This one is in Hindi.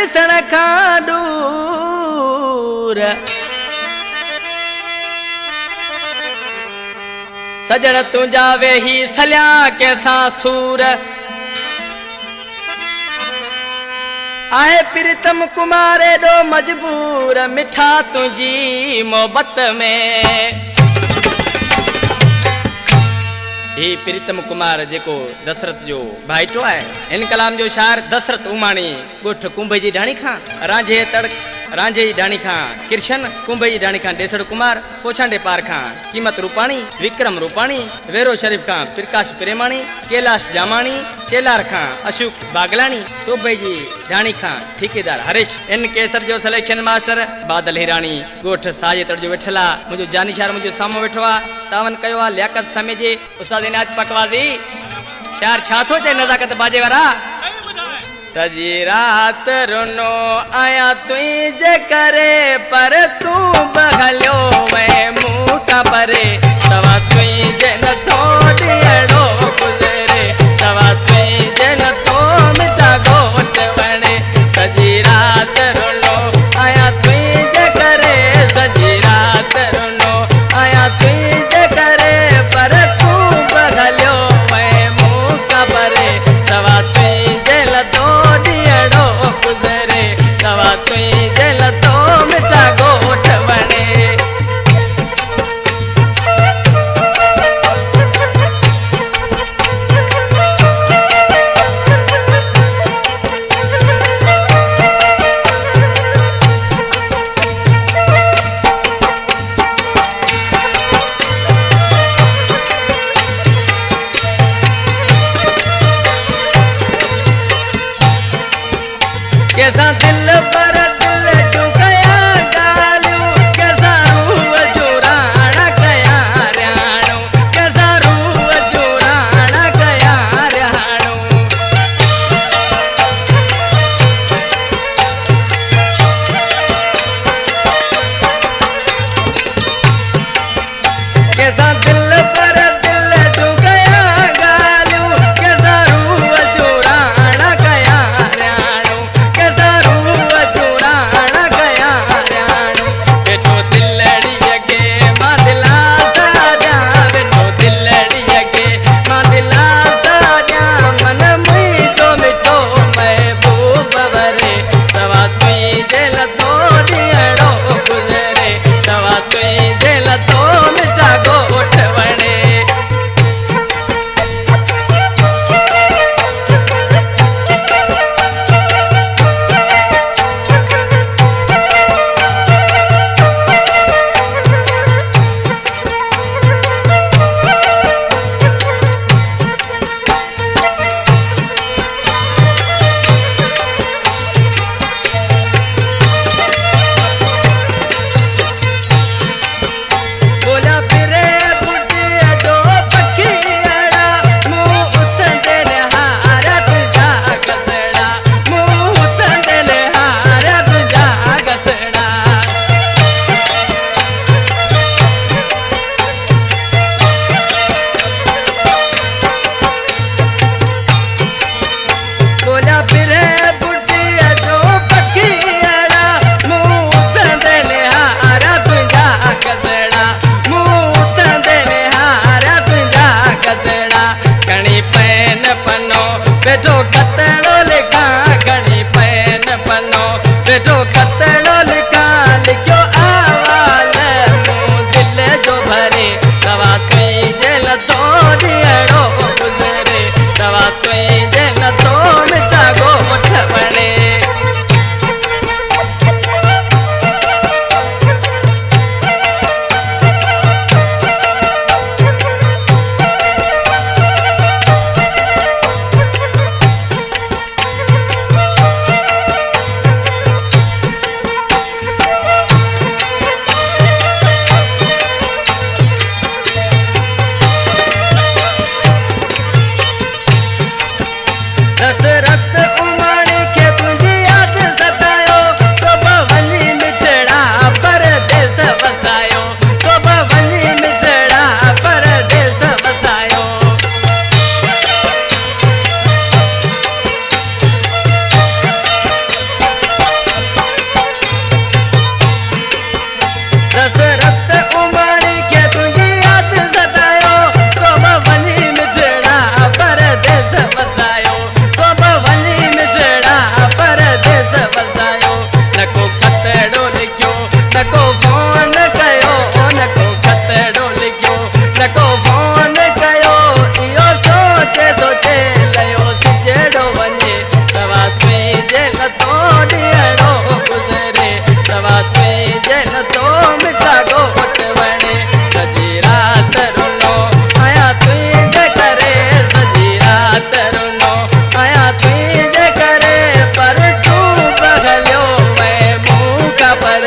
ॾिसण खां दूर सजण तुंहिंजा वेही सलिया कंहिंसां सूर आहे प्रीतम कुमार एॾो मजबूर मिठा तुंहिंजी मोहबत में ही प्रीतम कुमार जेको दशरथ जो भाइटो आहे इन कलाम जो शार दशरथ उमाणी ॻोठ कुंभ जी ढाणी खां रांझे जी ढाणी खां कृष्ण कुंभ जी ढाणी खां डेसड़ कुमार पोछांडे पार खां कीमत रूपाणी विक्रम रूपाणी वेरो शरीफ खां प्रकाश प्रेमाणी कैलाश जामाणी चेलार खां अशोक बागलाणी सोभई जी ढाणी खां ठेकेदार हरीश इन केसर जो सिलेक्शन मास्टर बादल हिराणी ॻोठ साजेतड़ जो वेठल आहे मुंहिंजो जानिशार मुंहिंजो साम्हूं वेठो आहे तावन कयो आहे लियाकत समय जे उस्ताद इनायत पकवाज़ी शार छा थो चए नज़ाकत बाजे वारा सजी रात रुनो आया तुझे करे पर तू बगलियो मैं मुंह का परे तवा तुझे न थोड़ी अड़ो गुजरे तवा तुझे न तो मिटा गोट बने सजी रात रुनो आया तुझे करे सजी रात रुनो आया तुझे करे पर तू बगलियो मैं मुंह का परे तवा तुझे लतो गुजरे तवा तुझे लतो मिठा गोठ बने पर